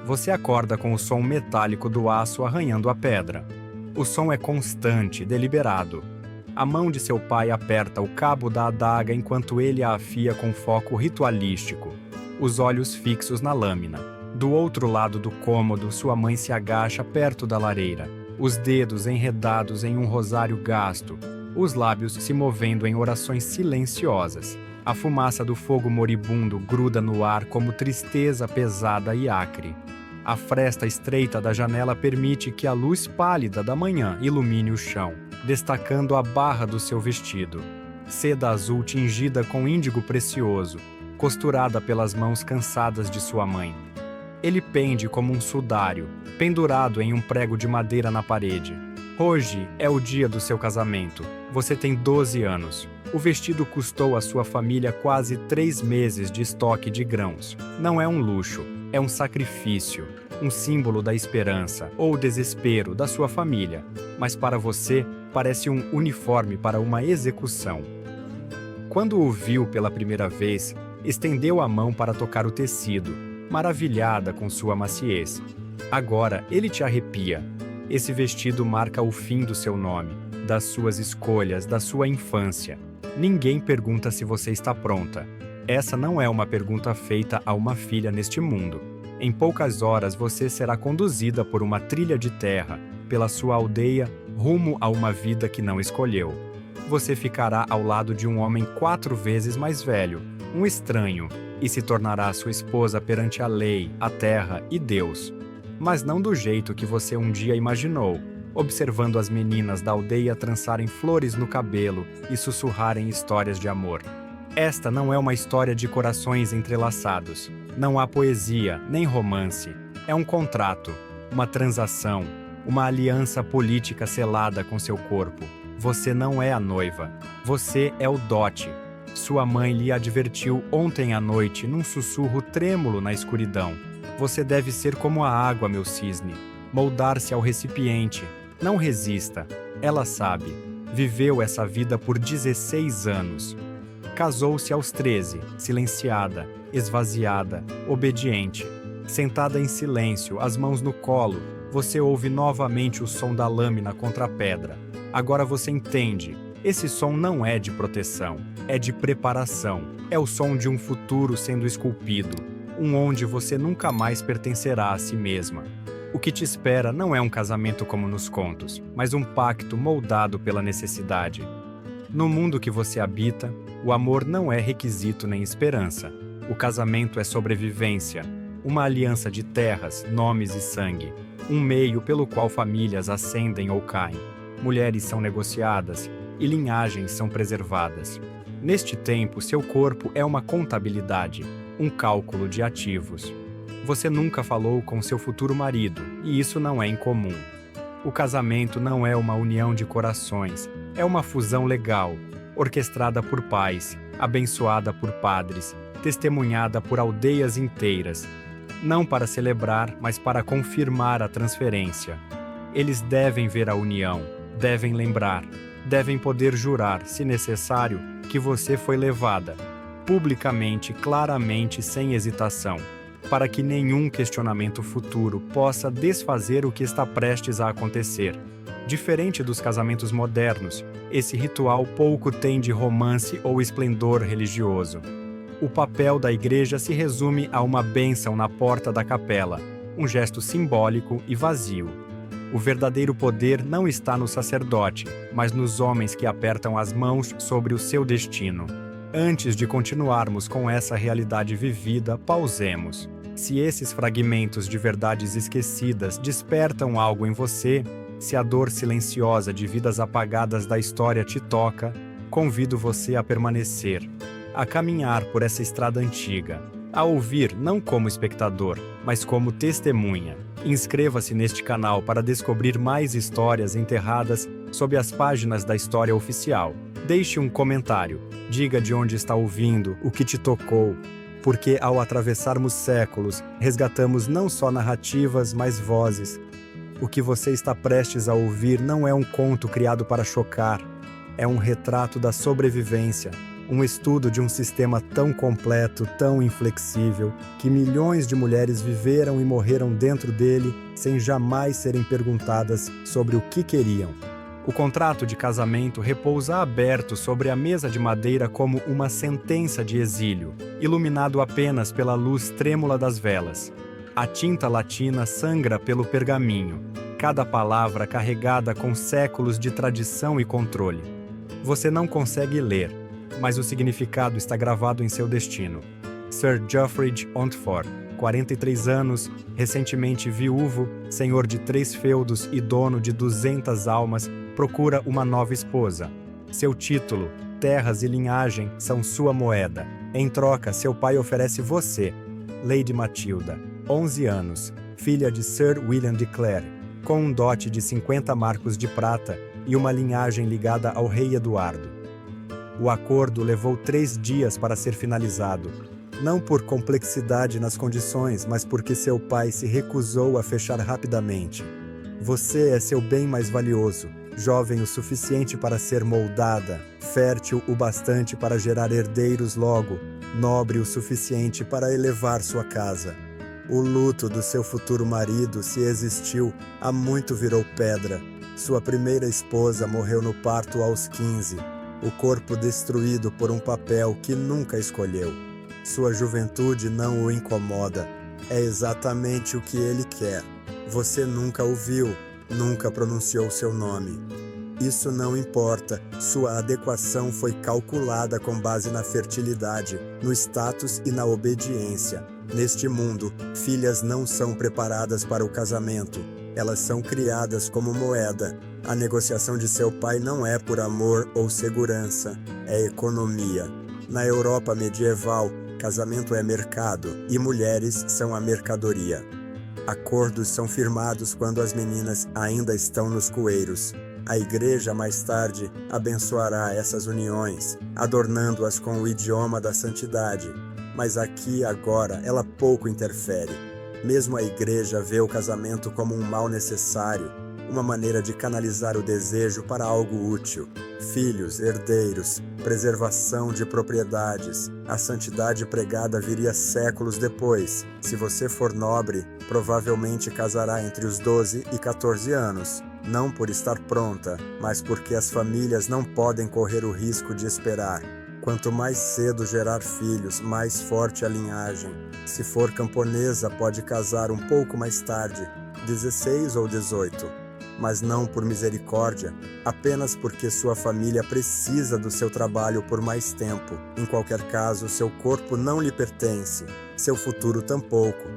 você acorda com o som metálico do aço arranhando a pedra. O som é constante, deliberado. A mão de seu pai aperta o cabo da adaga enquanto ele a afia com foco ritualístico, os olhos fixos na lâmina. Do outro lado do cômodo, sua mãe se agacha perto da lareira, os dedos enredados em um rosário gasto, os lábios se movendo em orações silenciosas. A fumaça do fogo moribundo gruda no ar como tristeza pesada e acre. A fresta estreita da janela permite que a luz pálida da manhã ilumine o chão, destacando a barra do seu vestido. Seda azul tingida com índigo precioso, costurada pelas mãos cansadas de sua mãe. Ele pende como um sudário, pendurado em um prego de madeira na parede. Hoje é o dia do seu casamento. Você tem 12 anos. O vestido custou à sua família quase 3 meses de estoque de grãos. Não é um luxo, é um sacrifício, um símbolo da esperança ou desespero da sua família. Mas para você, parece um uniforme para uma execução. Quando o viu pela primeira vez, estendeu a mão para tocar o tecido, maravilhada com sua maciez. Agora ele te arrepia. Esse vestido marca o fim do seu nome, das suas escolhas, da sua infância. Ninguém pergunta se você está pronta. Essa não é uma pergunta feita a uma filha neste mundo. Em poucas horas você será conduzida por uma trilha de terra, pela sua aldeia, rumo a uma vida que não escolheu. Você ficará ao lado de um homem 4 vezes mais velho, um estranho, e se tornará sua esposa perante a lei, a terra e Deus. Mas não do jeito que você um dia imaginou, observando as meninas da aldeia trançarem flores no cabelo e sussurrarem histórias de amor. Esta não é uma história de corações entrelaçados. Não há poesia, nem romance. É um contrato, uma transação, uma aliança política selada com seu corpo. Você não é a noiva. Você é o dote. Sua mãe lhe advertiu ontem à noite num sussurro trêmulo na escuridão. Você deve ser como a água, meu cisne, moldar-se ao recipiente. Não resista. Ela sabe. Viveu essa vida por 16 anos. Casou-se aos 13, silenciada, esvaziada, obediente. Sentada em silêncio, as mãos no colo, você ouve novamente o som da lâmina contra a pedra. Agora você entende. Esse som não é de proteção, é de preparação. É o som de um futuro sendo esculpido, onde você nunca mais pertencerá a si mesma. O que te espera não é um casamento como nos contos, mas um pacto moldado pela necessidade. No mundo que você habita, o amor não é requisito nem esperança. O casamento é sobrevivência, uma aliança de terras, nomes e sangue, um meio pelo qual famílias ascendem ou caem. Mulheres são negociadas e linhagens são preservadas. Neste tempo, seu corpo é uma contabilidade, um cálculo de ativos. Você nunca falou com seu futuro marido, e isso não é incomum. O casamento não é uma união de corações, é uma fusão legal, orquestrada por pais, abençoada por padres, testemunhada por aldeias inteiras, não para celebrar, mas para confirmar a transferência. Eles devem ver a união, devem lembrar, devem poder jurar, se necessário, que você foi levada, publicamente, claramente, sem hesitação, para que nenhum questionamento futuro possa desfazer o que está prestes a acontecer. Diferente dos casamentos modernos, esse ritual pouco tem de romance ou esplendor religioso. O papel da igreja se resume a uma bênção na porta da capela, um gesto simbólico e vazio. O verdadeiro poder não está no sacerdote, mas nos homens que apertam as mãos sobre o seu destino. Antes de continuarmos com essa realidade vivida, pausemos. Se esses fragmentos de verdades esquecidas despertam algo em você, se a dor silenciosa de vidas apagadas da história te toca, convido você a permanecer, a caminhar por essa estrada antiga, a ouvir não como espectador, mas como testemunha. Inscreva-se neste canal para descobrir mais histórias enterradas sob as páginas da História Oficial. Deixe um comentário, diga de onde está ouvindo, o que te tocou, porque ao atravessarmos séculos, resgatamos não só narrativas, mas vozes. O que você está prestes a ouvir não é um conto criado para chocar, é um retrato da sobrevivência, Um estudo de um sistema tão completo, tão inflexível, que milhões de mulheres viveram e morreram dentro dele sem jamais serem perguntadas sobre o que queriam. O contrato de casamento repousa aberto sobre a mesa de madeira como uma sentença de exílio, iluminado apenas pela luz trêmula das velas. A tinta latina sangra pelo pergaminho, cada palavra carregada com séculos de tradição e controle. Você não consegue ler, mas o significado está gravado em seu destino. Sir Geoffrey de Montfort, 43 anos, recentemente viúvo, senhor de 3 feudos e dono de 200 almas, procura uma nova esposa. Seu título, terras e linhagem são sua moeda. Em troca, seu pai oferece você, Lady Matilda, 11 anos, filha de Sir William de Clare, com um dote de 50 marcos de prata e uma linhagem ligada ao rei Eduardo. O acordo levou 3 dias para ser finalizado, não por complexidade nas condições, mas porque seu pai se recusou a fechar rapidamente. Você é seu bem mais valioso, jovem o suficiente para ser moldada, fértil o bastante para gerar herdeiros logo, nobre o suficiente para elevar sua casa. O luto do seu futuro marido, se existiu, há muito virou pedra. Sua primeira esposa morreu no parto aos 15, o corpo destruído por um papel que nunca escolheu. Sua juventude não o incomoda. É exatamente o que ele quer. Você nunca o viu, nunca pronunciou seu nome. Isso não importa. Sua adequação foi calculada com base na fertilidade, no status e na obediência. Neste mundo, filhas não são preparadas para o casamento. Elas são criadas como moeda. A negociação de seu pai não é por amor ou segurança, é economia. Na Europa medieval, casamento é mercado e mulheres são a mercadoria. Acordos são firmados quando as meninas ainda estão nos coeiros. A igreja, mais tarde, abençoará essas uniões, adornando-as com o idioma da santidade. Mas aqui, agora, ela pouco interfere. Mesmo a igreja vê o casamento como um mal necessário, uma maneira de canalizar o desejo para algo útil. Filhos, herdeiros, preservação de propriedades. A santidade pregada viria séculos depois. Se você for nobre, provavelmente casará entre os 12 e 14 anos. Não por estar pronta, mas porque as famílias não podem correr o risco de esperar. Quanto mais cedo gerar filhos, mais forte a linhagem. Se for camponesa, pode casar um pouco mais tarde, 16 ou 18. Mas não por misericórdia, apenas porque sua família precisa do seu trabalho por mais tempo. Em qualquer caso, seu corpo não lhe pertence, seu futuro tampouco.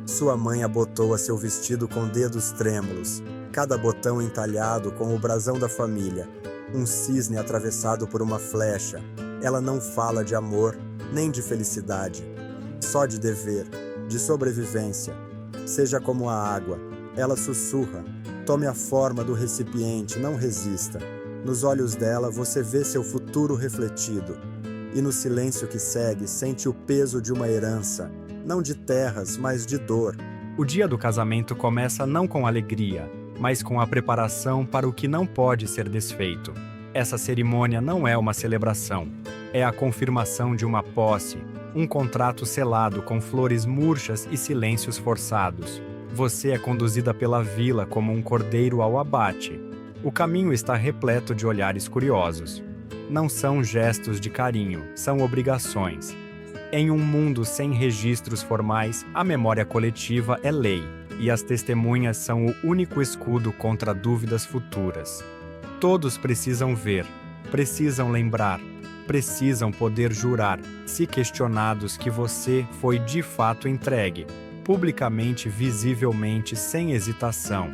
Sua mãe abotoa seu vestido com dedos trêmulos, cada botão entalhado com o brasão da família, um cisne atravessado por uma flecha. Ela não fala de amor, nem de felicidade, só de dever, de sobrevivência. Seja como a água, ela sussurra. Tome a forma do recipiente, não resista. Nos olhos dela você vê seu futuro refletido. E no silêncio que segue, sente o peso de uma herança, não de terras, mas de dor. O dia do casamento começa não com alegria, mas com a preparação para o que não pode ser desfeito. Essa cerimônia não é uma celebração, é a confirmação de uma posse, um contrato selado com flores murchas e silêncios forçados. Você é conduzida pela vila como um cordeiro ao abate. O caminho está repleto de olhares curiosos. Não são gestos de carinho, são obrigações. Em um mundo sem registros formais, a memória coletiva é lei, e as testemunhas são o único escudo contra dúvidas futuras. Todos precisam ver, precisam lembrar, precisam poder jurar, se questionados, que você foi de fato entregue, publicamente, visivelmente, sem hesitação,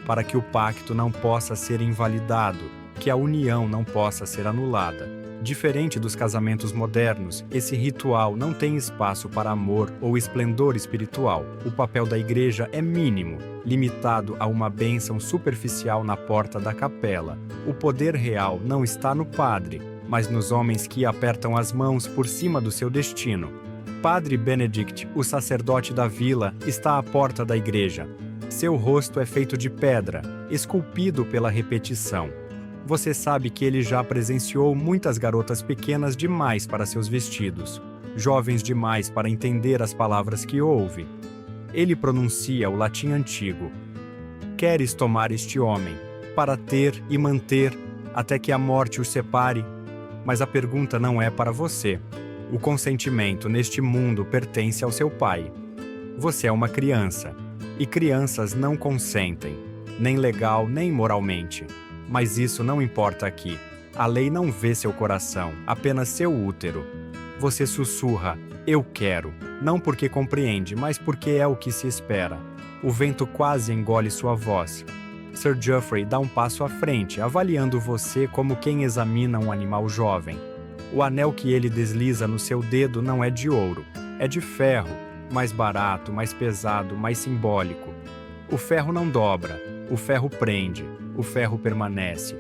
para que o pacto não possa ser invalidado, que a união não possa ser anulada. Diferente dos casamentos modernos, esse ritual não tem espaço para amor ou esplendor espiritual. O papel da igreja é mínimo, limitado a uma bênção superficial na porta da capela. O poder real não está no padre, mas nos homens que apertam as mãos por cima do seu destino. Padre Benedict, o sacerdote da vila, está à porta da igreja. Seu rosto é feito de pedra, esculpido pela repetição. Você sabe que ele já presenciou muitas garotas pequenas demais para seus vestidos, jovens demais para entender as palavras que ouve. Ele pronuncia o latim antigo. Queres tomar este homem, para ter e manter, até que a morte os separe? Mas a pergunta não é para você. O consentimento neste mundo pertence ao seu pai. Você é uma criança, e crianças não consentem, nem legal nem moralmente. Mas isso não importa aqui. A lei não vê seu coração, apenas seu útero. Você sussurra, eu quero, não porque compreende, mas porque é o que se espera. O vento quase engole sua voz. Sir Geoffrey dá um passo à frente, avaliando você como quem examina um animal jovem. O anel que ele desliza no seu dedo não é de ouro, é de ferro, mais barato, mais pesado, mais simbólico. O ferro não dobra, o ferro prende, o ferro permanece.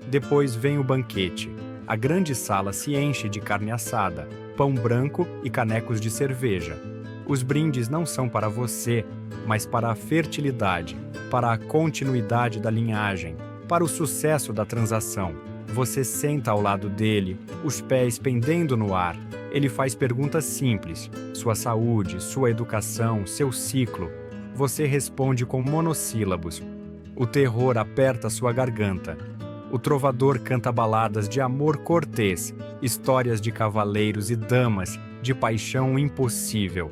Depois vem o banquete. A grande sala se enche de carne assada, pão branco e canecos de cerveja. Os brindes não são para você, mas para a fertilidade, para a continuidade da linhagem, para o sucesso da transação. Você senta ao lado dele, os pés pendendo no ar. Ele faz perguntas simples: sua saúde, sua educação, seu ciclo. Você responde com monossílabos. O terror aperta sua garganta. O trovador canta baladas de amor cortês, histórias de cavaleiros e damas, de paixão impossível.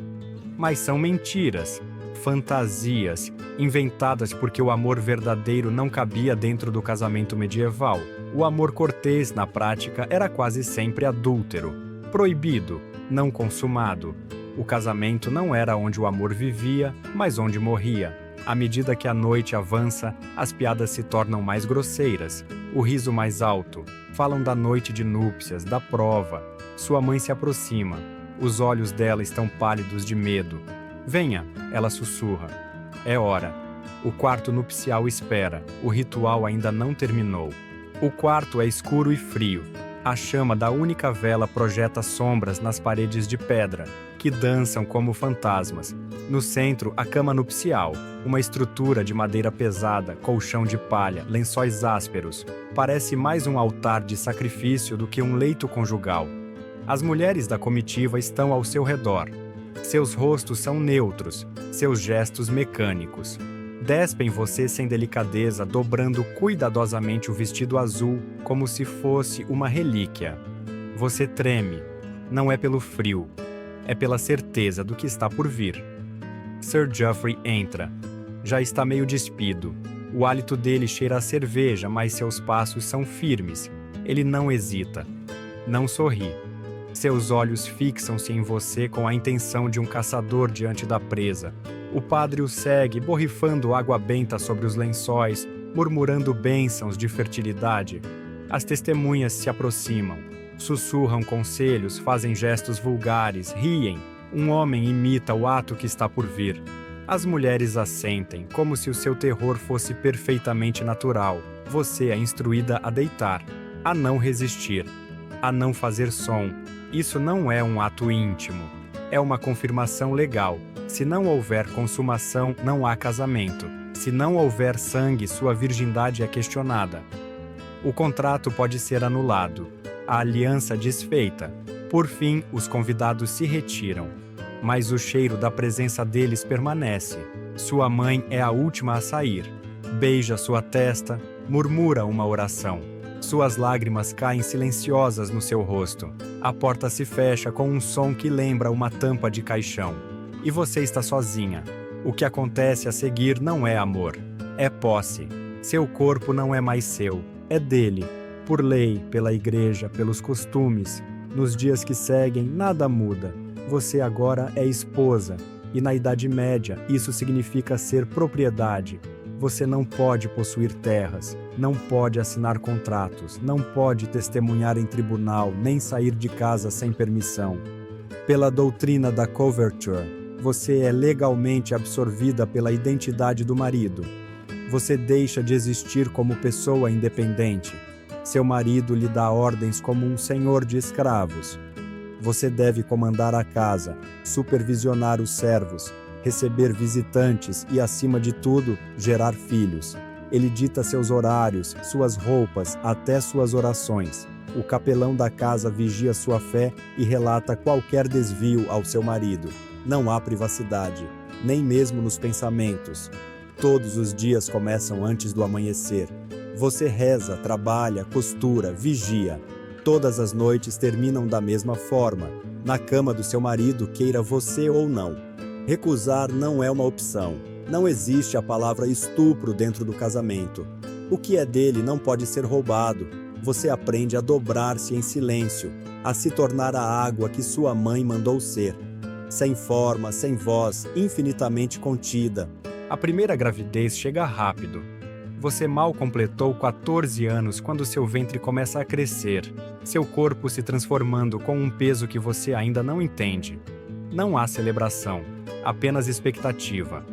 Mas são mentiras, fantasias, inventadas porque o amor verdadeiro não cabia dentro do casamento medieval. O amor cortês, na prática, era quase sempre adúltero, proibido, não consumado. O casamento não era onde o amor vivia, mas onde morria. À medida que a noite avança, as piadas se tornam mais grosseiras, o riso mais alto. Falam da noite de núpcias, da prova. Sua mãe se aproxima. Os olhos dela estão pálidos de medo. Venha, ela sussurra. É hora. O quarto nupcial espera. O ritual ainda não terminou. O quarto é escuro e frio. A chama da única vela projeta sombras nas paredes de pedra, que dançam como fantasmas. No centro, a cama nupcial, uma estrutura de madeira pesada, colchão de palha, lençóis ásperos. Parece mais um altar de sacrifício do que um leito conjugal. As mulheres da comitiva estão ao seu redor. Seus rostos são neutros, seus gestos mecânicos. Despem você sem delicadeza, dobrando cuidadosamente o vestido azul como se fosse uma relíquia. Você treme. Não é pelo frio, é pela certeza do que está por vir. Sir Geoffrey entra. Já está meio despido. O hálito dele cheira a cerveja, mas seus passos são firmes. Ele não hesita. Não sorri. Seus olhos fixam-se em você com a intenção de um caçador diante da presa. O padre o segue, borrifando água benta sobre os lençóis, murmurando bênçãos de fertilidade. As testemunhas se aproximam. Sussurram conselhos, fazem gestos vulgares, riem. Um homem imita o ato que está por vir. As mulheres assentem, como se o seu terror fosse perfeitamente natural. Você é instruída a deitar, a não resistir, a não fazer som. Isso não é um ato íntimo. É uma confirmação legal. Se não houver consumação, não há casamento. Se não houver sangue, sua virgindade é questionada. O contrato pode ser anulado. A aliança desfeita. Por fim, os convidados se retiram. Mas o cheiro da presença deles permanece. Sua mãe é a última a sair. Beija sua testa, murmura uma oração. Suas lágrimas caem silenciosas no seu rosto. A porta se fecha com um som que lembra uma tampa de caixão. E você está sozinha. O que acontece a seguir não é amor, é posse. Seu corpo não é mais seu, é dele. Por lei, pela igreja, pelos costumes. Nos dias que seguem, nada muda. Você agora é esposa, e na Idade Média isso significa ser propriedade. Você não pode possuir terras, não pode assinar contratos, não pode testemunhar em tribunal, nem sair de casa sem permissão. Pela doutrina da coverture, você é legalmente absorvida pela identidade do marido. Você deixa de existir como pessoa independente. Seu marido lhe dá ordens como um senhor de escravos. Você deve comandar a casa, supervisionar os servos, receber visitantes e, acima de tudo, gerar filhos. Ele dita seus horários, suas roupas, até suas orações. O capelão da casa vigia sua fé e relata qualquer desvio ao seu marido. Não há privacidade, nem mesmo nos pensamentos. Todos os dias começam antes do amanhecer. Você reza, trabalha, costura, vigia. Todas as noites terminam da mesma forma, na cama do seu marido, queira você ou não. Recusar não é uma opção. Não existe a palavra estupro dentro do casamento. O que é dele não pode ser roubado. Você aprende a dobrar-se em silêncio, a se tornar a água que sua mãe mandou ser. Sem forma, sem voz, infinitamente contida. A primeira gravidez chega rápido. Você mal completou 14 anos quando seu ventre começa a crescer, seu corpo se transformando com um peso que você ainda não entende. Não há celebração, apenas expectativa.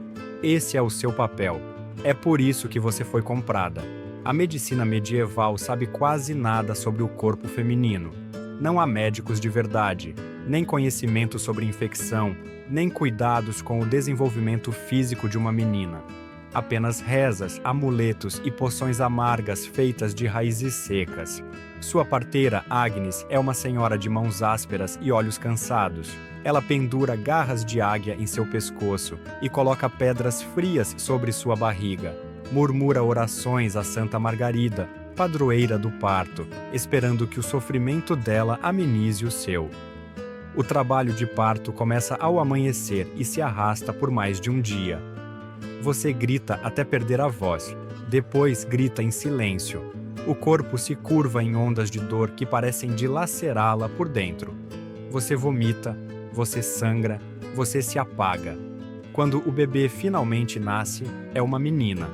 Esse é o seu papel. É por isso que você foi comprada. A medicina medieval sabe quase nada sobre o corpo feminino. Não há médicos de verdade, nem conhecimento sobre infecção, nem cuidados com o desenvolvimento físico de uma menina. Apenas rezas, amuletos e poções amargas feitas de raízes secas. Sua parteira, Agnes, é uma senhora de mãos ásperas e olhos cansados. Ela pendura garras de águia em seu pescoço e coloca pedras frias sobre sua barriga. Murmura orações a Santa Margarida, padroeira do parto, esperando que o sofrimento dela amenize o seu. O trabalho de parto começa ao amanhecer e se arrasta por mais de um dia. Você grita até perder a voz, depois grita em silêncio. O corpo se curva em ondas de dor que parecem dilacerá-la por dentro. Você vomita, você sangra, você se apaga. Quando o bebê finalmente nasce, é uma menina.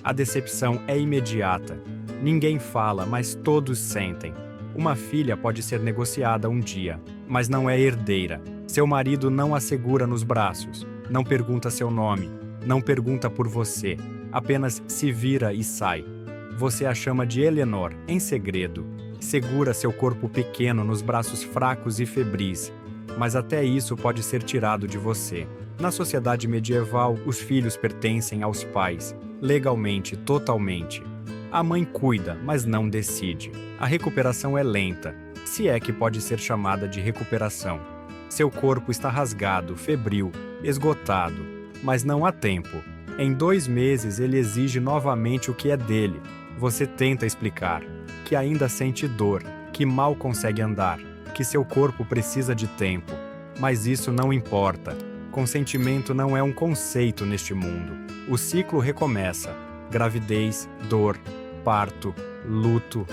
A decepção é imediata. Ninguém fala, mas todos sentem. Uma filha pode ser negociada um dia, mas não é herdeira. Seu marido não a segura nos braços, não pergunta seu nome, não pergunta por você, apenas se vira e sai. Você a chama de Eleanor, em segredo. Segura seu corpo pequeno nos braços fracos e febris, mas até isso pode ser tirado de você. Na sociedade medieval, os filhos pertencem aos pais, legalmente, totalmente. A mãe cuida, mas não decide. A recuperação é lenta, se é que pode ser chamada de recuperação. Seu corpo está rasgado, febril, esgotado, mas não há tempo. Em 2 meses ele exige novamente o que é dele. Você tenta explicar que ainda sente dor, que mal consegue andar, que seu corpo precisa de tempo. Mas isso não importa. Consentimento não é um conceito neste mundo. O ciclo recomeça. Gravidez, dor, parto, luto.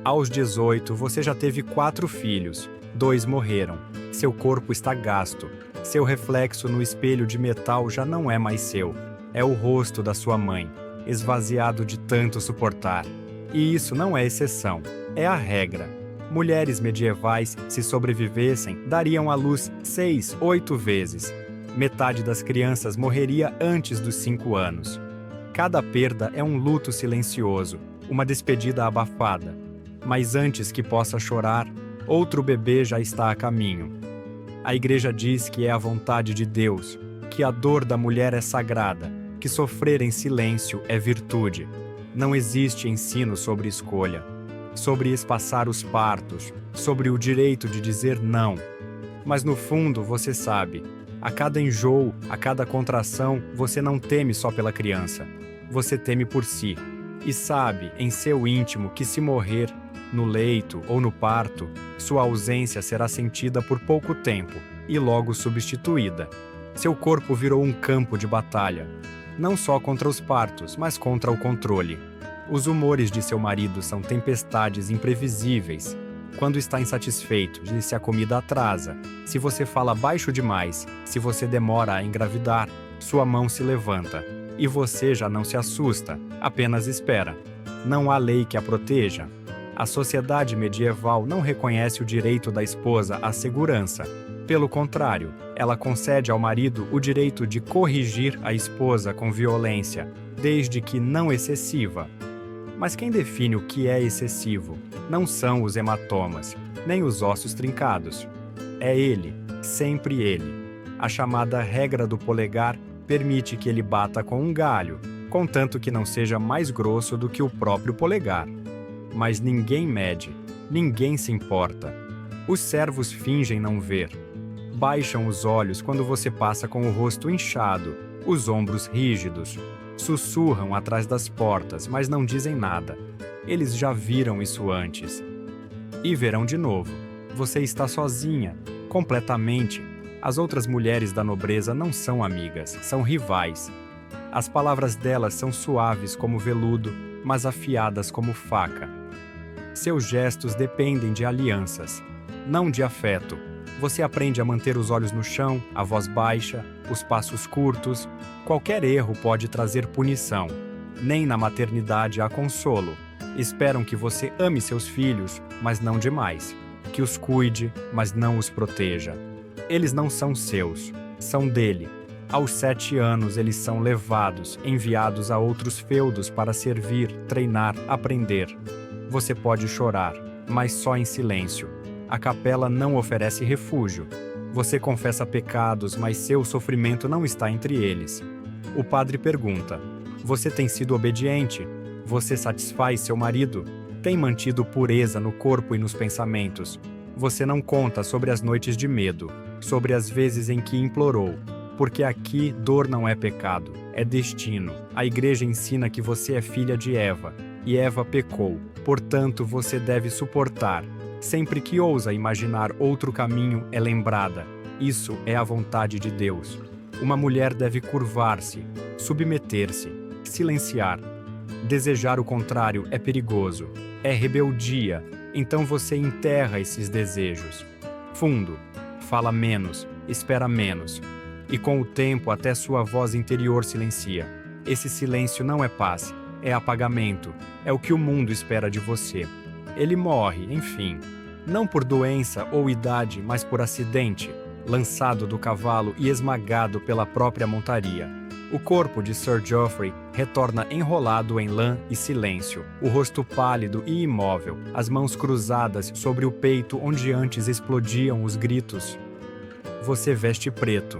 Aos 18, você já teve 4 filhos. 2 morreram. Seu corpo está gasto. Seu reflexo no espelho de metal já não é mais seu. É o rosto da sua mãe, esvaziado de tanto suportar. E isso não é exceção, é a regra. Mulheres medievais, se sobrevivessem, dariam à luz 6, 8 vezes. Metade das crianças morreria antes dos 5 anos. Cada perda é um luto silencioso, uma despedida abafada. Mas antes que possa chorar, outro bebê já está a caminho. A Igreja diz que é a vontade de Deus, que a dor da mulher é sagrada, que sofrer em silêncio é virtude. Não existe ensino sobre escolha, sobre espaçar os partos, sobre o direito de dizer não. Mas no fundo você sabe, a cada enjoo, a cada contração, você não teme só pela criança, você teme por si. E sabe, em seu íntimo, que se morrer, no leito ou no parto, sua ausência será sentida por pouco tempo e logo substituída. Seu corpo virou um campo de batalha, não só contra os partos, mas contra o controle. Os humores de seu marido são tempestades imprevisíveis. Quando está insatisfeito, se a comida atrasa, se você fala baixo demais, se você demora a engravidar, sua mão se levanta. E você já não se assusta, apenas espera. Não há lei que a proteja. A sociedade medieval não reconhece o direito da esposa à segurança. Pelo contrário, ela concede ao marido o direito de corrigir a esposa com violência, desde que não excessiva. Mas quem define o que é excessivo não são os hematomas, nem os ossos trincados. É ele, sempre ele. A chamada regra do polegar permite que ele bata com um galho, contanto que não seja mais grosso do que o próprio polegar. Mas ninguém mede, ninguém se importa. Os servos fingem não ver. Baixam os olhos quando você passa com o rosto inchado, os ombros rígidos. Sussurram atrás das portas, mas não dizem nada. Eles já viram isso antes. E verão de novo. Você está sozinha, completamente. As outras mulheres da nobreza não são amigas, são rivais. As palavras delas são suaves como veludo, mas afiadas como faca. Seus gestos dependem de alianças, não de afeto. Você aprende a manter os olhos no chão, a voz baixa, os passos curtos. Qualquer erro pode trazer punição. Nem na maternidade há consolo. Esperam que você ame seus filhos, mas não demais. Que os cuide, mas não os proteja. Eles não são seus, são dele. Aos 7 anos eles são levados, enviados a outros feudos para servir, treinar, aprender. Você pode chorar, mas só em silêncio. A capela não oferece refúgio. Você confessa pecados, mas seu sofrimento não está entre eles. O padre pergunta: você tem sido obediente? Você satisfaz seu marido? Tem mantido pureza no corpo e nos pensamentos? Você não conta sobre as noites de medo, sobre as vezes em que implorou. Porque aqui dor não é pecado, é destino. A igreja ensina que você é filha de Eva, e Eva pecou. Portanto, você deve suportar. Sempre que ousa imaginar outro caminho, é lembrada. Isso é a vontade de Deus. Uma mulher deve curvar-se, submeter-se, silenciar. Desejar o contrário é perigoso, é rebeldia. Então você enterra esses desejos. Fundo, fala menos, espera menos. E com o tempo até sua voz interior silencia. Esse silêncio não é paz, é apagamento, é o que o mundo espera de você. Ele morre, enfim, não por doença ou idade, mas por acidente, lançado do cavalo e esmagado pela própria montaria. O corpo de Sir Geoffrey retorna enrolado em lã e silêncio, o rosto pálido e imóvel, as mãos cruzadas sobre o peito onde antes explodiam os gritos. Você veste preto.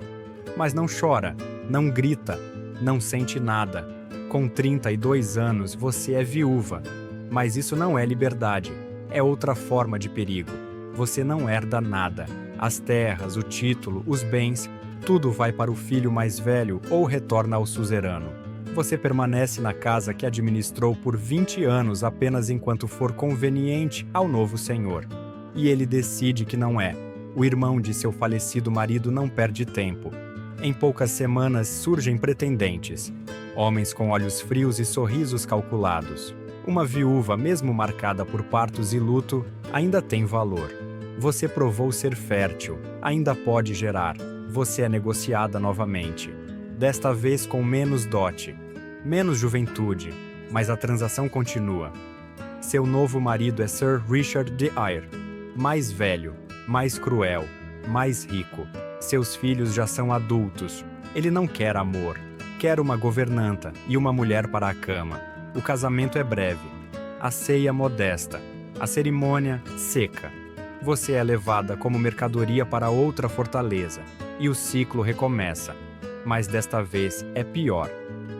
Mas não chora, não grita, não sente nada. Com 32 anos, você é viúva. Mas isso não é liberdade, é outra forma de perigo. Você não herda nada. As terras, o título, os bens, tudo vai para o filho mais velho ou retorna ao suzerano. Você permanece na casa que administrou por 20 anos apenas enquanto for conveniente ao novo senhor. E ele decide que não é. O irmão de seu falecido marido não perde tempo. Em poucas semanas surgem pretendentes, homens com olhos frios e sorrisos calculados. Uma viúva, mesmo marcada por partos e luto, ainda tem valor. Você provou ser fértil, ainda pode gerar. Você é negociada novamente. Desta vez com menos dote, menos juventude, mas a transação continua. Seu novo marido é Sir Richard de Eyre, mais velho, mais cruel, mais rico. Seus filhos já são adultos. Ele não quer amor. Quer uma governanta e uma mulher para a cama. O casamento é breve. A ceia modesta. A cerimônia seca. Você é levada como mercadoria para outra fortaleza. E o ciclo recomeça. Mas desta vez é pior.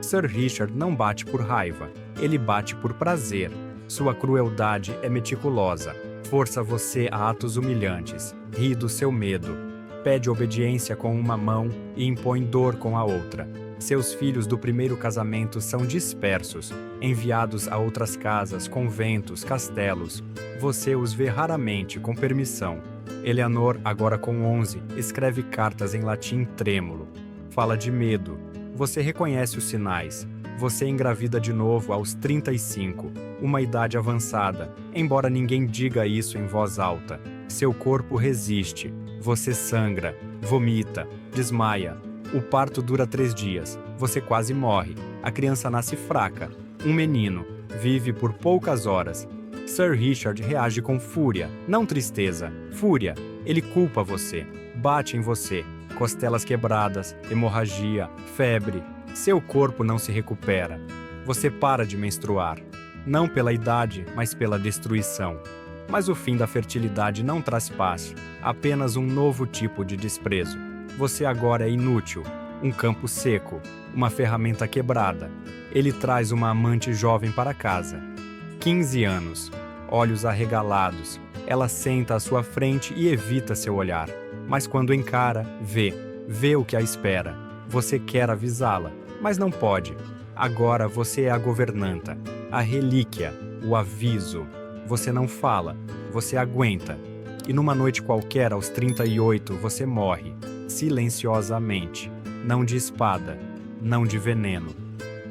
Sir Richard não bate por raiva. Ele bate por prazer. Sua crueldade é meticulosa. Força você a atos humilhantes. Ri do seu medo. Pede obediência com uma mão e impõe dor com a outra. Seus filhos do primeiro casamento são dispersos, enviados a outras casas, conventos, castelos. Você os vê raramente, com permissão. Eleanor, agora com 11, escreve cartas em latim trêmulo. Fala de medo. Você reconhece os sinais. Você engravida de novo aos 35, uma idade avançada, embora ninguém diga isso em voz alta. Seu corpo resiste. Você sangra, vomita, desmaia. O parto dura 3 dias. Você quase morre. A criança nasce fraca. Um menino. Vive por poucas horas. Sir Richard reage com fúria, não tristeza. Fúria. Ele culpa você. Bate em você. Costelas quebradas, hemorragia, febre. Seu corpo não se recupera. Você para de menstruar. Não pela idade, mas pela destruição. Mas o fim da fertilidade não traz paz, apenas um novo tipo de desprezo. Você agora é inútil, um campo seco. uma ferramenta quebrada. Ele traz uma amante jovem para casa. 15 anos, olhos arregalados. Ela senta à sua frente e evita seu olhar. Mas quando encara, vê o que a espera. Você quer avisá-la, mas não pode. Agora você é a governanta, a relíquia, o aviso. Você não fala, você aguenta. E numa noite qualquer, aos 38, você morre, silenciosamente. Não de espada, não de veneno,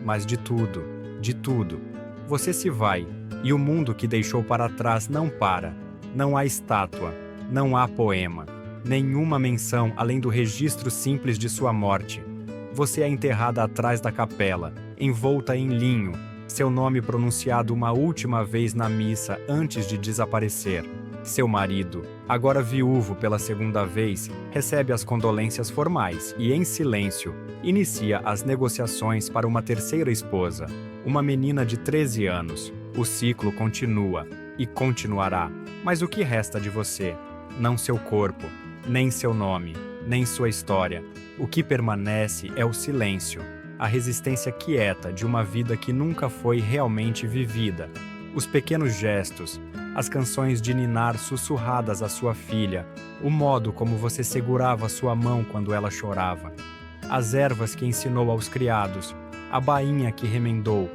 mas de tudo, de tudo. Você se vai, e o mundo que deixou para trás não para. Não há estátua, não há poema, nenhuma menção além do registro simples de sua morte. Você é enterrada atrás da capela, envolta em linho, seu nome pronunciado uma última vez na missa antes de desaparecer. Seu marido, agora viúvo pela segunda vez, recebe as condolências formais e, em silêncio, inicia as negociações para uma terceira esposa, uma menina de 13 anos. O ciclo continua e continuará. Mas o que resta de você? Não seu corpo, nem seu nome, nem sua história. O que permanece é o silêncio, a resistência quieta de uma vida que nunca foi realmente vivida. Os pequenos gestos, as canções de ninar sussurradas à sua filha, o modo como você segurava sua mão quando ela chorava, as ervas que ensinou aos criados, a bainha que remendou,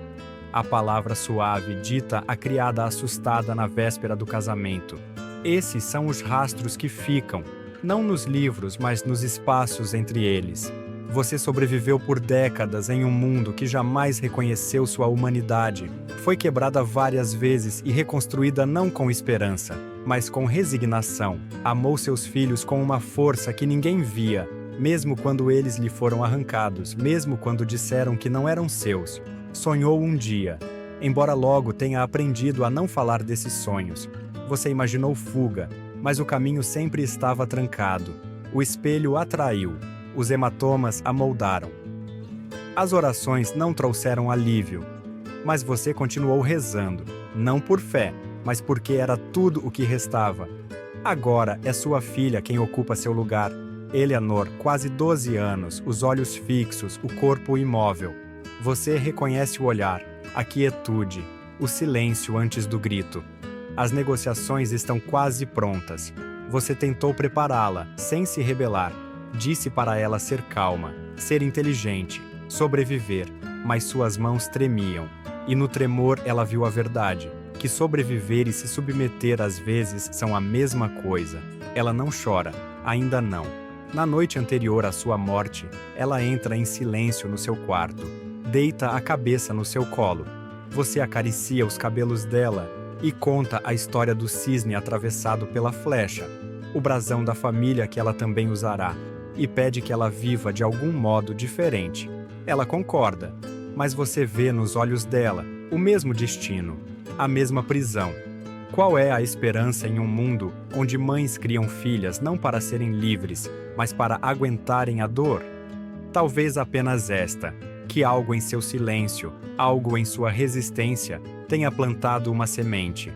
a palavra suave dita à criada assustada na véspera do casamento. Esses são os rastros que ficam, não nos livros, mas nos espaços entre eles. Você sobreviveu por décadas em um mundo que jamais reconheceu sua humanidade. Foi quebrada várias vezes e reconstruída não com esperança, mas com resignação. Amou seus filhos com uma força que ninguém via, mesmo quando eles lhe foram arrancados, mesmo quando disseram que não eram seus. Sonhou um dia, embora logo tenha aprendido a não falar desses sonhos. Você imaginou fuga, mas o caminho sempre estava trancado. O espelho atraiu, os hematomas a moldaram. As orações não trouxeram alívio, mas você continuou rezando, não por fé, mas porque era tudo o que restava. Agora é sua filha quem ocupa seu lugar. Eleanor, quase 12 anos, os olhos fixos, o corpo imóvel. Você reconhece o olhar, a quietude, o silêncio antes do grito. As negociações estão quase prontas. Você tentou prepará-la, sem se rebelar. Disse para ela ser calma, ser inteligente, sobreviver, mas suas mãos tremiam. E no tremor ela viu a verdade, que sobreviver e se submeter às vezes são a mesma coisa. Ela não chora, ainda não. Na noite anterior à sua morte, ela entra em silêncio no seu quarto. Deita a cabeça no seu colo. Você acaricia os cabelos dela e conta a história do cisne atravessado pela flecha, o brasão da família que ela também usará, e pede que ela viva de algum modo diferente. Ela concorda, mas você vê nos olhos dela o mesmo destino, a mesma prisão. Qual é a esperança em um mundo onde mães criam filhas não para serem livres, mas para aguentarem a dor? Talvez apenas esta, que algo em seu silêncio, algo em sua resistência, tenha plantado uma semente,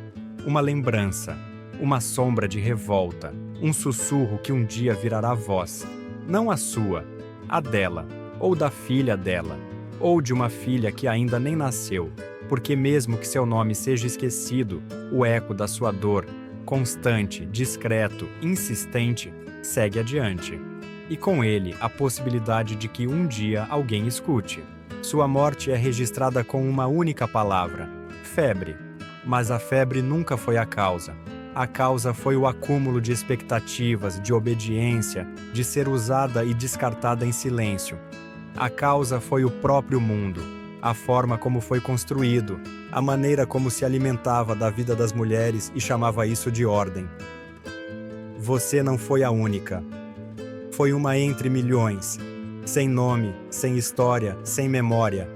uma lembrança, uma sombra de revolta, um sussurro que um dia virará voz. Não a sua, a dela, ou da filha dela, ou de uma filha que ainda nem nasceu, porque mesmo que seu nome seja esquecido, o eco da sua dor, constante, discreto, insistente, segue adiante. E com ele a possibilidade de que um dia alguém escute. Sua morte é registrada com uma única palavra: febre. Mas a febre nunca foi a causa. A causa foi o acúmulo de expectativas, de obediência, de ser usada e descartada em silêncio. A causa foi o próprio mundo, a forma como foi construído, a maneira como se alimentava da vida das mulheres e chamava isso de ordem. Você não foi a única. Foi uma entre milhões, sem nome, sem história, sem memória.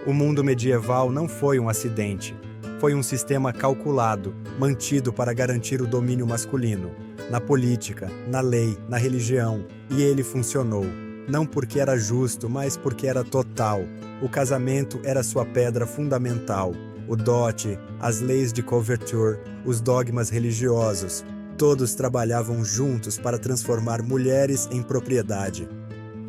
O mundo medieval não foi um acidente. Foi um sistema calculado, mantido para garantir o domínio masculino, na política, na lei, na religião, e ele funcionou. Não porque era justo, mas porque era total. O casamento era sua pedra fundamental. O dote, as leis de couverture, os dogmas religiosos, todos trabalhavam juntos para transformar mulheres em propriedade.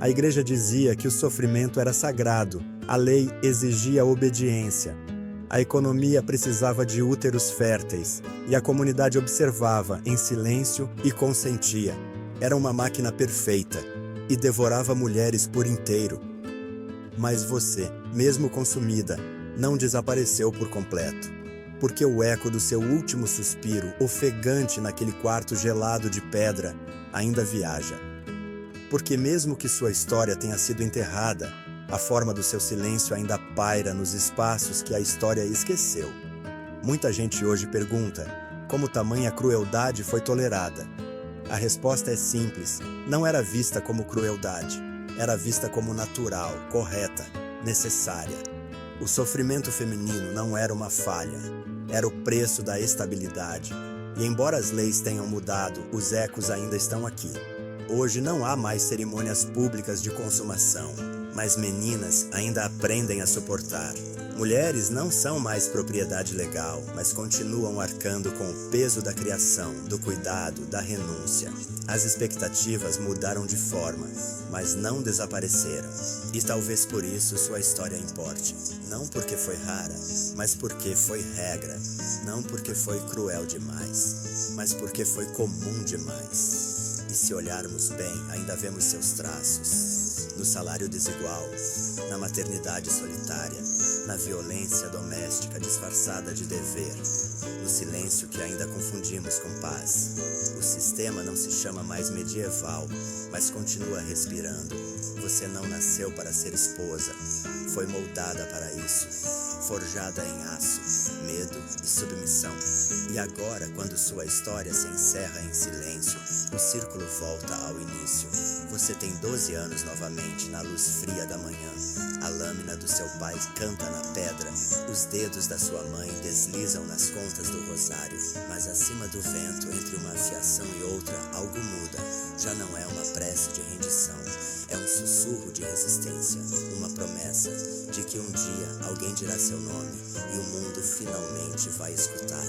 A igreja dizia que o sofrimento era sagrado, a lei exigia obediência. A economia precisava de úteros férteis, e a comunidade observava em silêncio e consentia. Era uma máquina perfeita, e devorava mulheres por inteiro. Mas você, mesmo consumida, não desapareceu por completo, porque o eco do seu último suspiro, ofegante naquele quarto gelado de pedra, ainda viaja. Porque mesmo que sua história tenha sido enterrada, a forma do seu silêncio ainda paira nos espaços que a história esqueceu. Muita gente hoje pergunta como tamanha crueldade foi tolerada. A resposta é simples: não era vista como crueldade, era vista como natural, correta, necessária. O sofrimento feminino não era uma falha, era o preço da estabilidade. E embora as leis tenham mudado, os ecos ainda estão aqui. Hoje não há mais cerimônias públicas de consumação, mas meninas ainda aprendem a suportar. Mulheres não são mais propriedade legal, mas continuam arcando com o peso da criação, do cuidado, da renúncia. As expectativas mudaram de forma, mas não desapareceram. E talvez por isso sua história importe. Não porque foi rara, mas porque foi regra. Não porque foi cruel demais, mas porque foi comum demais. E se olharmos bem, ainda vemos seus traços. No salário desigual, na maternidade solitária, na violência doméstica disfarçada de dever, no silêncio que ainda confundimos com paz. O sistema não se chama mais medieval, mas continua respirando. Você não nasceu para ser esposa, foi moldada para isso, forjada em aço, medo e submissão. E agora, quando sua história se encerra em silêncio, o círculo volta ao início. Você tem 12 anos novamente na luz fria da manhã. A lâmina do seu pai canta na pedra. Os dedos da sua mãe deslizam nas contas do rosário. Mas acima do vento, entre uma afiação e outra, algo muda. Já não é uma prece de rendição. É um sussurro de resistência. Uma promessa de que um dia alguém dirá seu nome e o mundo finalmente vai escutar.